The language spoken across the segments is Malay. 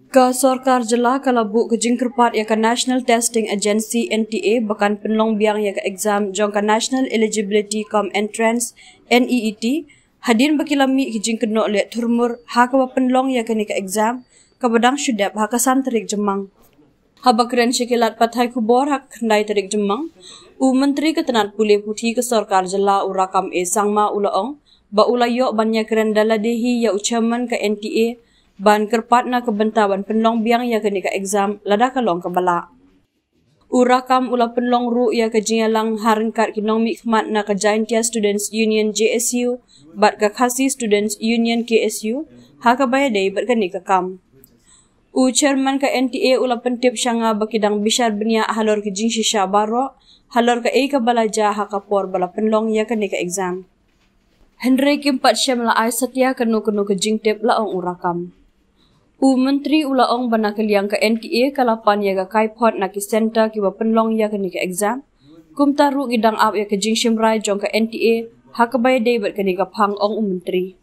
Ka Sarkar Jela kalabuk ke jingkerpat ya ka National Testing Agency NTA bahkan penlong biang ya ka exam jong ka National Eligibility Cum Entrance NEET hadin bakilami ke jingkenok le turmur ha ka penlong ya ka ni ka exam ka badang syudap ha ka santerik jemang ha bakren syikilat pathai kubor ha kendai terik jemang u menteri ketenat pulih putih ke Sarkar Jela u rakam sangma ulaong ba ulayok banyak keren daladehi ya ucaman ke NTA ban kerpat na kebentaban penlong biang ya kini ka exam lada kalong kebala. Urakam ula penlong ru ya ke jingalang haringkat kinong mikmat na ka Jaintia Students Union JSU bat ka Khasi Students Union KSU ha ka bayadai bat kani ka kam. U chairman ka NTA ula pentip syanga bakidang bishar benia halor ke jing shisha baro halor ka ka balaja ha ka por bala penlong ya kini ka exam. Henry kimpat syam la ai setia kenu ke jing tip laong urakam. U menteri ulaong banakaliang ke NTA kalapan ya ka kaipot na ki center ki penlong ya ke ni ka exam kum taru gidang ap ya ke jing shimrai jong ka NTA ha ka bayadai bat ke ni ka phang ong menteri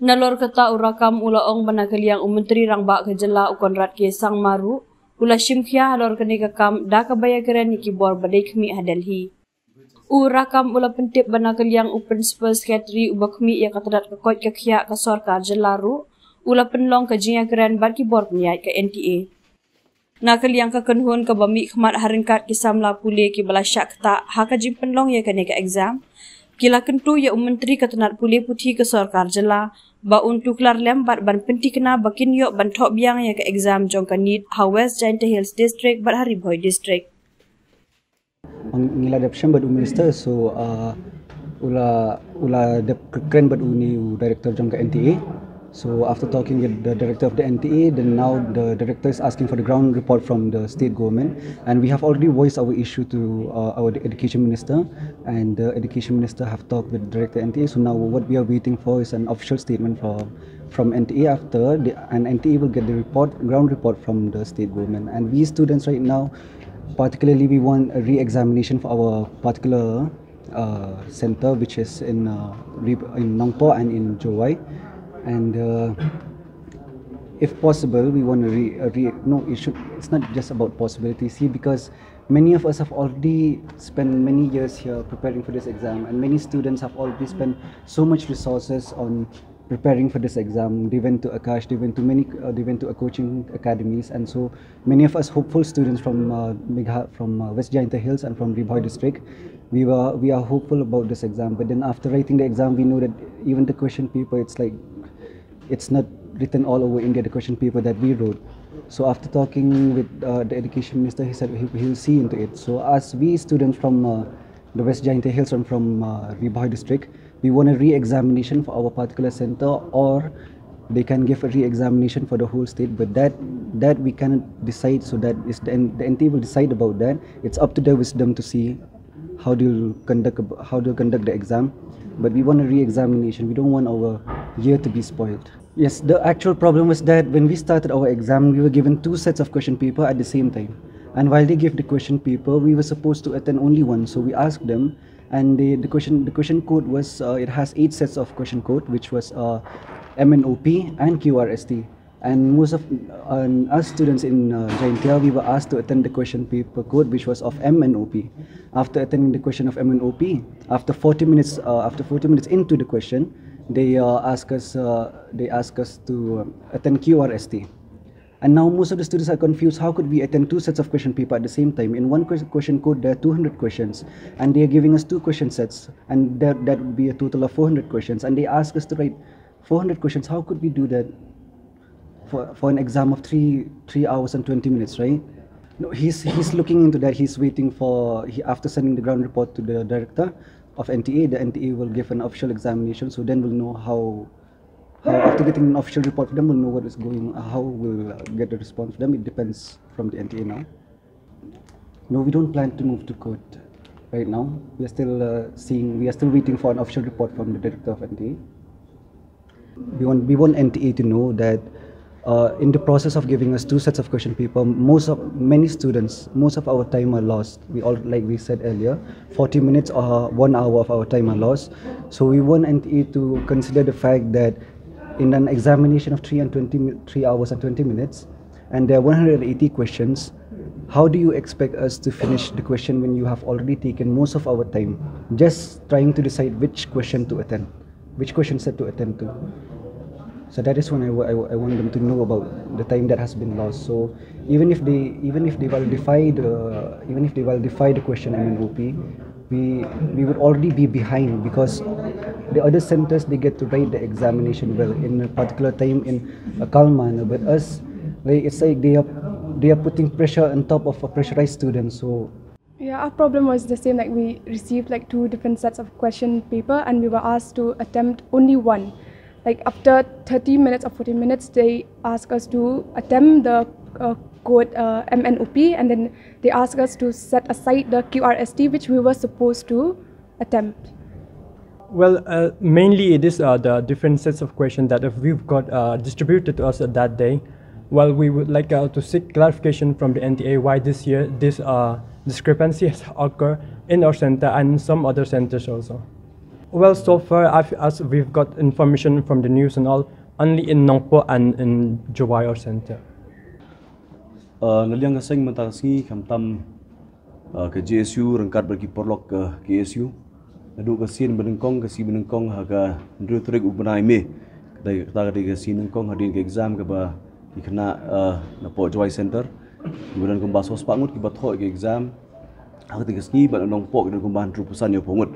nalor kata urakam ulaong banakaliang menteri rang ba ke Jela u konrat ki sang maru ula shimkhia halor ke ni ka kam da ka bayagran ni ki bor badai khmi hadalhi u rakam ula pentip banakaliang principal secretary u bakmi ya ka tadat ka kot ka khia ka Sarkar Jela ru ula penlong ke jinga keren bar ki bor peniat ke NTA. Nakal yang ke kenhun ke bami khmat haringkat ki samla pulih ki belasyak kata ha ka jing penlong ya ke ni ke exam. Kila kentu ya menteri ketenat pulih putih ke Sarkar Jela ba untuk lar lembat ban penti kena bakin yok ban thok biang ya ke exam jong ka need ha West Jaintia Hills District bat Haribhoi District. Ngila adoption bad minister so ula de keren bad uni director jong ka NTA. So after talking with the director of the NTA, then now the director is asking for the ground report from the state government, and we have already voiced our issue to our education minister, and the education minister have talked with director NTA. So now what we are waiting for is an official statement from NTA after, and NTA will get the ground report from the state government. And we students right now, particularly we want a re-examination for our particular center, which is in Nongpo and in Jowai. And if possible, we want to it's not just about possibility. See, because many of us have already spent many years here preparing for this exam, and many students have already spent so much resources on preparing for this exam. They went to Akash, they went to coaching academies, and so many of us hopeful students from West Jaintia Hills and from Haribhoi District, we are hopeful about this exam. But then after writing the exam, we know that even the question paper, it's not written all over India, the question paper that we wrote. So after talking with the education minister, he said he'll see into it. So as we students from the West Jaintia Hills and from Haribhoi District, we want a re-examination for our particular center, or they can give a re-examination for the whole state. But that we cannot decide. So that is the NTA will decide about that. It's up to their wisdom to see how to conduct the exam. But we want a re-examination. We don't want our year to be spoiled. Yes, the actual problem was that when we started our exam, we were given 2 sets of question paper at the same time. And while they gave the question paper, we were supposed to attend only one. So we asked them, and the question code was it has 8 sets of question code, which was MNOP and QRST. And most of us students in Jaintia, we were asked to attend the question paper code, which was of MNOP. After attending the question of MNOP, after 40 minutes into the question, they asked us to attend QRST. And now most of the students are confused. How could we attend 2 sets of question paper at the same time? In one question code, there are 200 questions, and they are giving us 2 question sets, and that would be a total of 400 questions. And they ask us to write 400 questions. How could we do that for an exam of 3 hours and 20 minutes, right? No, he's looking into that. He's waiting for after sending the ground report to the director of NTA. The NTA will give an official examination. So then we'll know how after getting an official report from them, we'll know what is going. How we'll get the response from them. It depends from the NTA now. No, we don't plan to move to court right now. We are still waiting for an official report from the director of NTA. We want NTA to know that in the process of giving us 2 sets of question paper, most of our time are lost. Like we said earlier, 40 minutes or 1 hour of our time are lost. So we want NTA to consider the fact that in an examination of 3 hours and 20 minutes, and there are 180 questions. How do you expect us to finish the question when you have already taken most of our time just trying to decide which question to attend, which question set to attend to? So that is when I want them to know about the time that has been lost. So even if they validify the question MNOP, we would already be behind, because the other centers, they get to write the examination well in a particular time in a calm manner. But us, it's like they are putting pressure on top of a pressurized student. So yeah, our problem was the same. Like, we received like 2 different sets of question paper, and we were asked to attempt only one. Like, after 30 minutes or 40 minutes, they ask us to attempt the code MNOP, and then they ask us to set aside the QRST, which we were supposed to attempt. Well, mainly it is the different sets of questions that we've got distributed to us that day. Well, we would like to seek clarification from the NTA why this year this discrepancy has occurred in our center and some other centers also. Well, so far, as we've got information from the news and all, only in Nongpo and in Jowai, our center. Naliang kasing matasi kamtam ke JSU rengkat bagi porlok ke KSU. Nadu kasin benengkong kasi benengkong haga ndru trek ubenai me. Kata kasi benengkong hadin ke exam ke ba dikena napo Jowai center. Kemudian kumbas waspangut ki batho ke exam. Haga tigasni ba Nongpo ke kumban ndru pusan yo pongut.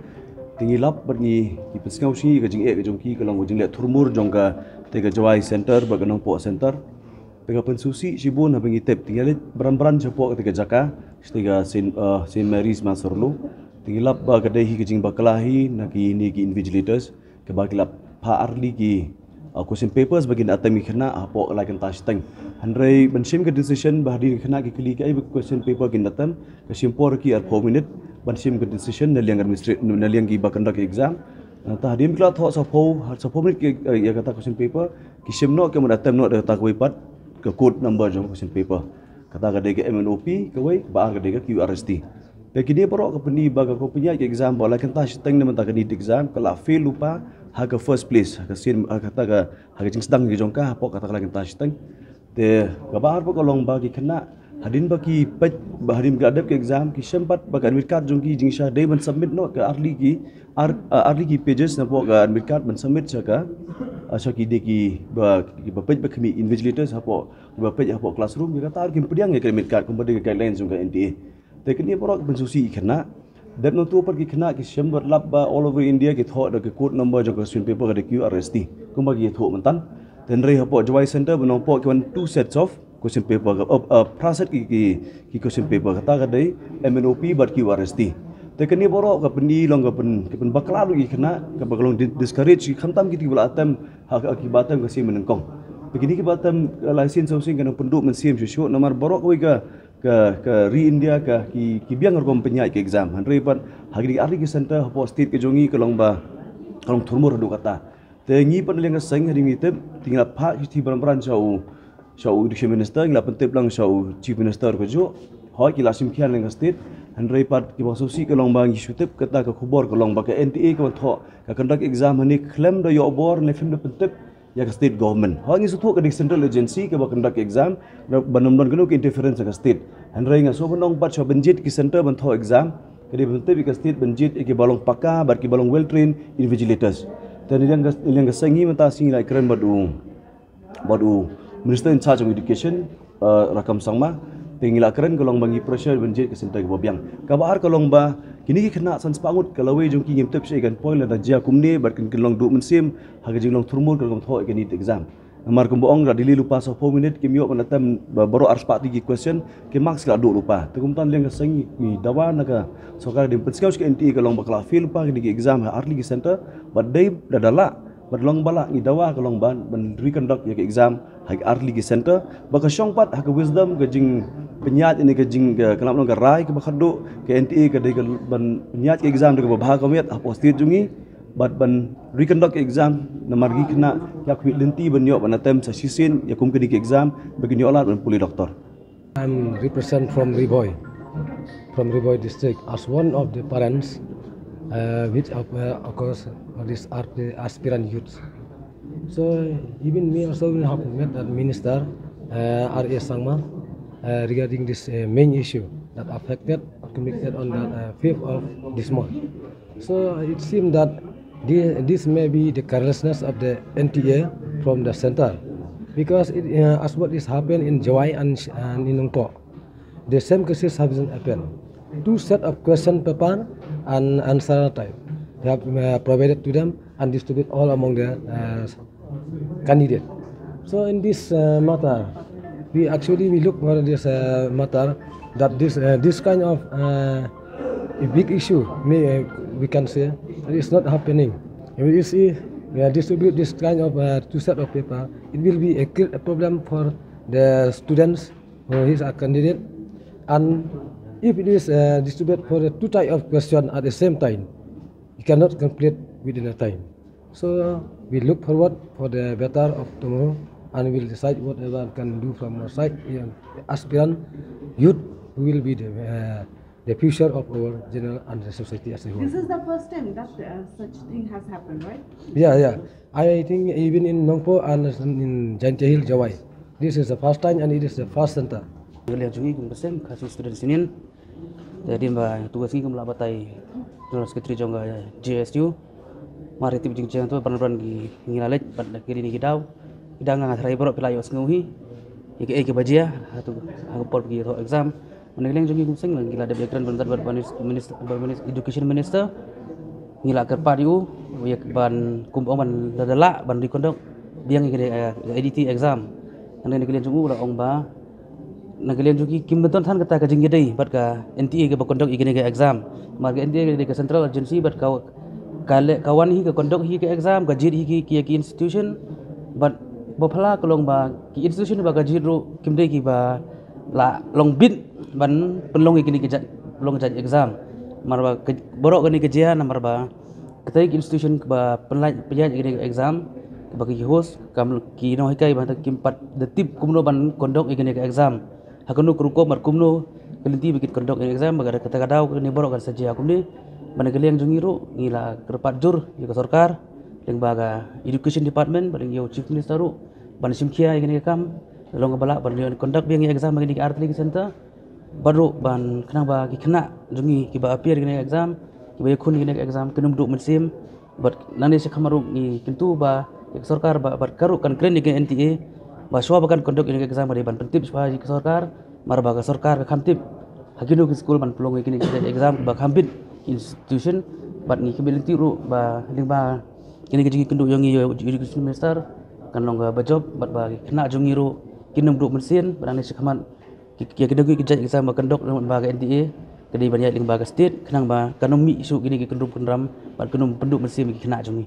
Tinggi lap bagi ki pesngau si ke jing ke jong ki ke long jing le turmur jong ka te ke Jowai center ba ke Nongpo center. Tega pensusi sibun habang itep tinggal beran-beran cepo ketika jaka setiga Saint Mary's Masorlu tinggal ba kedai ke jing bakalahi naki ni ki invigilators ke bagilap pa arli ki question papers bagi atemi kena apo lagan tashteng handrai bensim ke decision bahdi kena ki klik ai question paper kin datam ke simpor ki 4 minute bensim ke decision naliang administrative naliang ki bakandak exam ta hadim kala tho sapo minute ki ya kata question paper ki simno ke mendatam no data ko ipat ke code number jong question paper kata kadai ke MNOP ke wei ba kadai ke QRST bagi dia porok ke pendi baga ko punya ke exam bola kan ta seteng nem ta ke exam kala fail lupa ha ke first place ha ke sin kata ke ha ke sedang ke jong ka pok kata kala kan ta seteng te ka ba har ko long bagi kena hadin bagi pej hadin ke adap ke exam ki sempat bagi admit card jong ki jing sha day ban submit no ke arli ki pages na pok ke admit card ban submit cha Asaki deki ba pej ba kami invigilators hapo ba pej hapo classroom dia kata arkim pediang ya academic card kumpul dengan guidelines juga NTA. Tekni porok bensusi kena dan notu pergi kena ki sember lab ba all over India ki thok da ke code number jong question paper da QRST kumpul ki thok mentan dan rei hapo Jowai center benompok ki 2 sets of question paper praset ki question paper kata kadai MNOP but QRST. Tekni borok ke pendi long ke pen baklalu ki kena ke bakalong discourage ki khamtam ki tibula atam hak akibatam ke sim menengkong. Begini ki batam license housing kan penduk mensim syusyu nomor borok ke re India ki biang ngom penyai ke exam. Handre pat hagi ari ki center hapo state ke jongi ke long ba kalong turmur do kata. Tengi pat leng seng hari ngitem tinggal pak ti beran sau education minister ngila pentep lang sau chief minister ko jo. Hoi ki lasim kian leng state Handrai pat ki basusi ke long bang isutip kata ke khubor ke long ba ke NTA ke tho ke conduct exam ni claim do yo bor ne film de pentep ya ke state government ha ngi sutu ke central agency ke ba conduct exam banom-nom ke interference ke state Handrai nga so bonong pat so benjit ki center ban tho exam ke de pentep ke state benjit ke balong paka bar ki balong well trained invigilators dan yang sangi mata sing lai keren badu minister in charge of education rakam sangma tinggal keren kolong bangi pressure benjit ke sentai ke bobiang kabar kolong ba kini ki kena sans pangut kalau we jong ki ngem tep segan point la jia kumne barkin kolong du mensim haga jing long turmur kolong tho ke ni exam amar kumboong ra dili lupa so 4 minute kim yo panatam baro ars pak tigi question ke max la du lupa tekumtan leng sangi ni dawa naga sokar dim petskau ke NT kolong bakla fil lupa ke exam ha arli center badai dadala berlong bala ni dawa kolong ban reconduct ya ke exam hak arli ki center baka syongpat hak wisdom ke jing penyat ini ke jing kenap long ke rai ke bakhadu ke NTA ke de ban penyat ke exam de ke bahag komet apo state jungi ban reconduct exam namar gi kena ya ku lenti ban yo ban atem sa sisin ya kum ke di exam bagi nyola ban puli doktor. I'm represent from Riboy district as one of the parents which of course these are the aspirant youths. So even me also have met that minister R.A. Sangma regarding this main issue that affected or communicated on the 5th of this month. So it seems that this may be the carelessness of the NTA from the center, because as what is happened in Jawai and in Nongpo, the same cases have happened. 2 set of question paper and answer type they have provided to them and distributed all among the candidate. So in this matter, we look for this matter that this kind of a big issue we can say it's not happening. If you see distribute this kind of 2 set of paper, it will be a problem for the students who is a candidate, and if it is distributed for the 2 type of question at the same time, you cannot complete within a time. So we look forward for the better of tomorrow, and we'll decide whatever we can do from our side. Aspirant youth will be the future of our general and the society as a whole. This is the first time that such thing has happened, right? Yeah. I think even in Nongpo and in Jaintia Hill, Jawai, this is the first time and it is the first center. Lihat jungi kum besem kasih student sinin. Jadi mbak tugas ini kum labatai general secretary jongga JSU. Mari tiba jengjeng tu peran gi ngilalet pada kiri ni kita. Kita nggak ngasrai berok pelayu senguhi. Iki bajia atau aku pergi untuk exam. Menelang jungi kum seng lagi ada background bentar minister education minister. Ngilak kerpadiu, ya ban kum oman ladala ban dikondok biang iki EDT exam. Anda ni kalian jungu lah ong ba. Nagalian juga kim beton than kata ka jingidai bat ka NTA ke bakondok igene ke exam marga NTA ke central agency bat ka kawan hi ke kondok hi ke exam gajir hi ki institution bat bophala kolong ba ki institution ba gajir ru kim dei ki ba la long bit ban penlong igene ke long jaj exam marba borok gani ke jian marba ketai institution ba penlaj igene ke exam bagi host kam ki no hikai ba kim pat detip kumno ban kondok igene ke exam hakunu kruko markumno kelinti bikin kondok exam bagada kata kadau ni borok kan saja aku ni mana kalian jungiru ngila kerpat jur ya sarkar yang baga education department paling yo chief minister ru ban simkia igini kam long bala ban kondok biang exam bagini artli center baru ban kena ba ki kena jungi ki ba appear igini exam ki ba yakun igini exam kenum duk mensim but nani se khamaru ni kintu ba sarkar ba karu kan kren igini NTA bahwa bahkan kondok ini exam dari ban pentip supaya ke sarkar marba ke sarkar ke kamtip hakinu ke school ban pelong ini exam ba kampit institution bat ni kebelinti ru ba lingba kini ke kenduk yang education minister kan long ba job bat ba kena jungi ru kinum duk mesin berani sekaman ki kedegu ke exam ba kondok ba ke NTA kedi banyak lingba ke state kenang ba kanomi isu kini ke kendum kendram bat kenum penduk mesin kena jungi